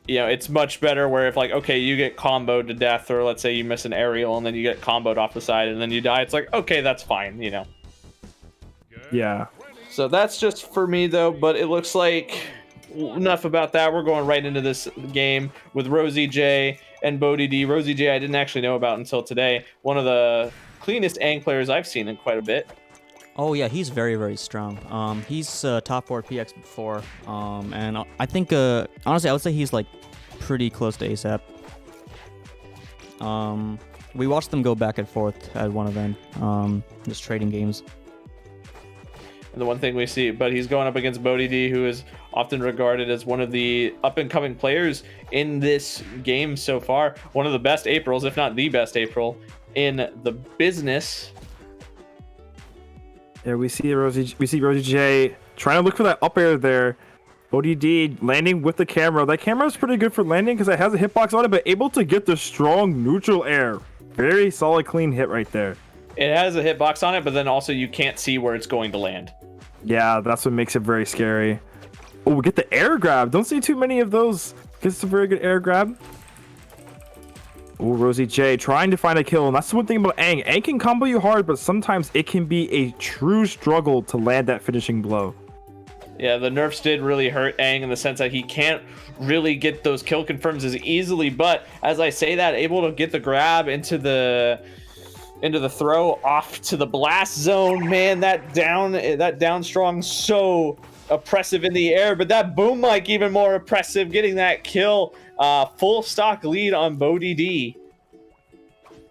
it's much better where if like, okay, you get comboed to death, or let's say you miss an aerial and then you get comboed off the side and then you die. It's like, okay, that's fine, Yeah. So that's just for me though, but it looks like enough about that. We're going right into this game with RoseJ and Bodedee. RoseJ I didn't actually know about until today. One of the cleanest Aang players I've seen in quite a bit. Oh yeah, he's very, very strong. He's top 4 PX before, and I think honestly I would say he's like pretty close to ASAP. We watched them go back and forth at one event, just trading games. And the one thing we see, but he's going up against Bodedee, who is often regarded as one of the up-and-coming players in this game so far. One of the best Aprils, if not the best April, in the business. Yeah, we see RoseJ trying to look for that up air there. Bodedee landing with the camera. That camera is pretty good for landing because it has a hitbox on it, but able to get the strong neutral air. Very solid, clean hit right there. It has a hitbox on it, but then also you can't see where it's going to land. Yeah, that's what makes it very scary. Oh, we get the air grab. Don't see too many of those. Gets a very good air grab. Oh, RoseJ trying to find a kill, and that's the one thing about Aang. Aang can combo you hard, but sometimes it can be a true struggle to land that finishing blow. Yeah, the nerfs did really hurt Aang in the sense that he can't really get those kill confirms as easily, but as I say that, able to get the grab into the throw off to the blast zone. Man, that down strong so oppressive in the air, but that boom mic even more oppressive, getting that kill. Full stock lead on Bodedee.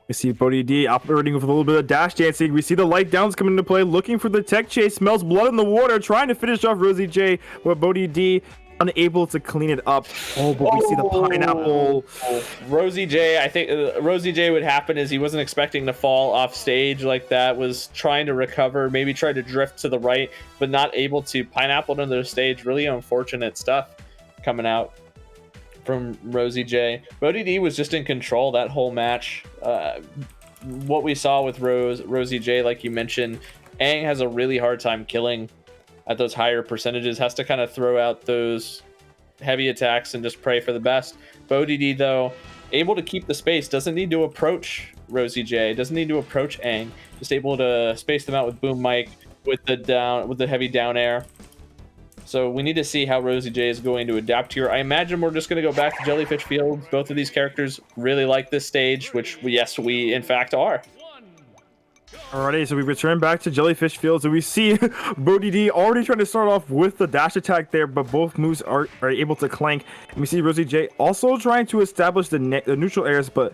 We see Bodedee operating with a little bit of dash dancing. We see the light downs coming into play, looking for the tech chase. Smells blood in the water, trying to finish off RoseJ, with Bodedee unable to clean it up. Oh, but we see the pineapple. RoseJ, I think RoseJ would happen is he wasn't expecting to fall off stage like that, was trying to recover, maybe try to drift to the right, but not able to. Pineapple into the stage. Really unfortunate stuff coming out from RoseJ. Bodedee was just in control that whole match. What we saw with RoseJ, like you mentioned, Aang has a really hard time killing at those higher percentages, has to kind of throw out those heavy attacks and just pray for the best. Bodedee, though, able to keep the space, doesn't need to approach RoseJ, doesn't need to approach Aang, just able to space them out with boom mic, with the heavy down air. So we need to see how RoseJ is going to adapt here. I imagine we're just going to go back to Jellyfish Fields. Both of these characters really like this stage, which yes, we in fact are. Alrighty, so we return back to Jellyfish Fields, and we see Bodedee already trying to start off with the dash attack there, but both moves are able to clank. And we see RoseJ also trying to establish the neutral airs, but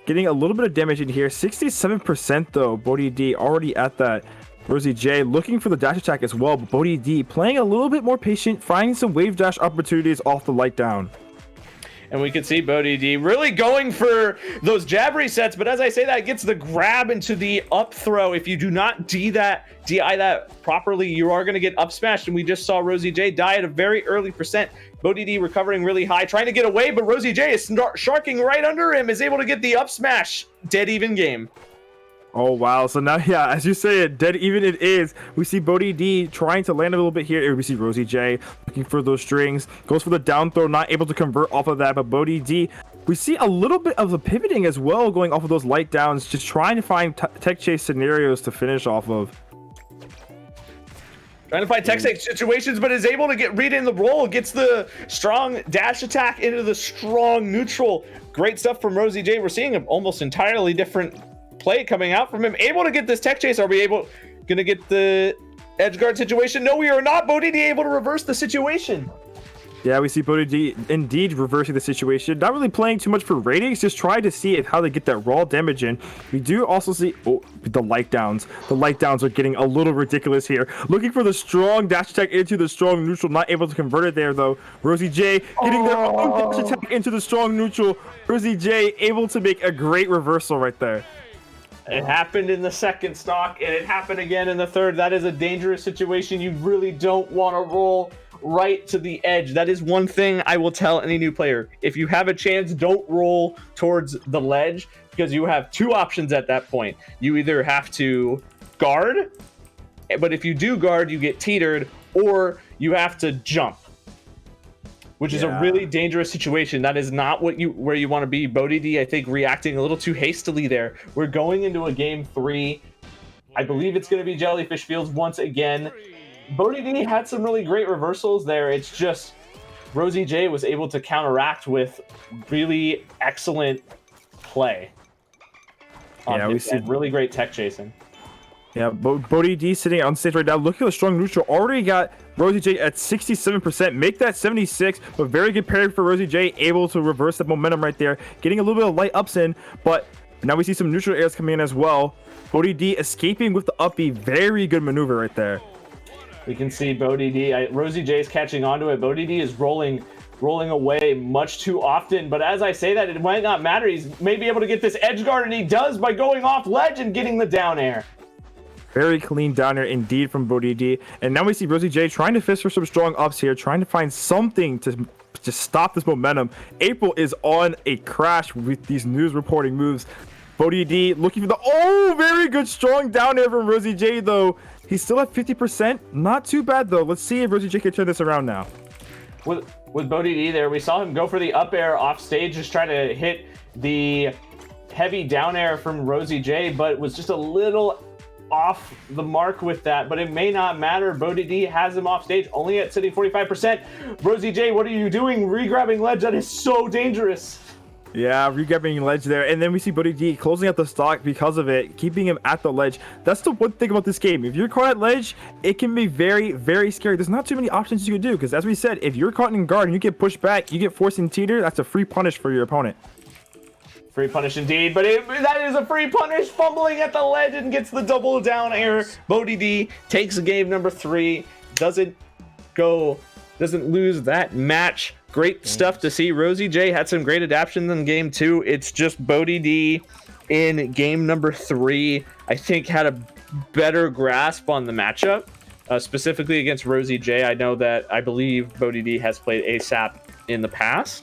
getting a little bit of damage in here. 67% though, Bodedee already at that. RoseJ looking for the dash attack as well, but Bodedee playing a little bit more patient, finding some wave dash opportunities off the light down. And we can see Bodedee really going for those jab resets, but as I say that, gets the grab into the up throw. If you do not DI that properly, you are going to get up smashed, and we just saw RoseJ die at a very early percent. Bodedee recovering really high, trying to get away, but RoseJ is sharking right under him, is able to get the up smash. Dead even game. Oh, wow. So now, yeah, as you say it, dead even it is. We see Bodedee trying to land a little bit here. We see RoseJ looking for those strings. Goes for the down throw, not able to convert off of that. But Bodedee, we see a little bit of the pivoting as well, going off of those light downs, just trying to find tech chase scenarios to finish off of. Trying to find tech chase situations, but is able to read in the roll. Gets the strong dash attack into the strong neutral. Great stuff from RoseJ. We're seeing an almost entirely different play coming out from him. Able to get this tech chase. Are we gonna get the edge guard situation? No, we are not. Bodedee able to reverse the situation. Yeah, we see Bodedee indeed reversing the situation. Not really playing too much for ratings, just trying to see how they get that raw damage in. We do also see the light downs. The light downs are getting a little ridiculous here. Looking for the strong dash attack into the strong neutral, not able to convert it there though. RoseJ getting their own dash attack into the strong neutral. RoseJ able to make a great reversal right there. It happened in the second stock, and it happened again in the third. That is a dangerous situation. You really don't want to roll right to the edge. That is one thing I will tell any new player. If you have a chance, don't roll towards the ledge, because you have two options at that point. You either have to guard, but if you do guard, you get teetered, or you have to jump. which is a really dangerous situation. That is not where you want to be. Bodedee, I think, reacting a little too hastily there. We're going into a game 3. I believe it's going to be Jellyfish Fields once again. Bodedee had some really great reversals there. It's just RoseJ was able to counteract with really excellent play. Yeah, we see really great tech chasing. Yeah, Bodedee sitting on stage right now. Look at the strong neutral. Already got RoseJ at 67%. Make that 76, but very good parry for RoseJ. Able to reverse the momentum right there. Getting a little bit of light ups in, but now we see some neutral airs coming in as well. Bodedee escaping with the up B. Very good maneuver right there. We can see Bodedee. RoseJ is catching onto it. Bodedee is rolling away much too often, but as I say that, it might not matter. He's maybe able to get this edge guard, and he does by going off ledge and getting the down air. Very clean down air indeed from Bodedee. And now we see RoseJ trying to fish for some strong ups here, trying to find something to just stop this momentum. April is on a crash with these news reporting moves. Bodedee looking for the very good strong down air from RoseJ though. He's still at 50%. Not too bad though. Let's see if RoseJ can turn this around now. With Bodedee there, we saw him go for the up air off stage, just trying to hit the heavy down air from RoseJ, but was just a little off the mark with that, but it may not matter. Bodedee has him off stage, only at sitting 45%. RoseJ, what are you doing? Regrabbing ledge, that is so dangerous. Yeah, regrabbing ledge there, and then we see Bodedee closing out the stock because of it, keeping him at the ledge. That's the one thing about this game. If you're caught at ledge, it can be very, very scary. There's not too many options you can do, because as we said, if you're caught in guard and you get pushed back, you get forced in teeter, that's a free punish for your opponent. Free punish indeed, but that is a free punish, fumbling at the ledge and gets the double down air. Bodedee takes game number 3, doesn't lose that match. Great stuff to see. RoseJ had some great adaptations in game 2. It's just Bodedee in game number 3, I think, had a better grasp on the matchup, specifically against RoseJ. I believe Bodedee has played ASAP in the past.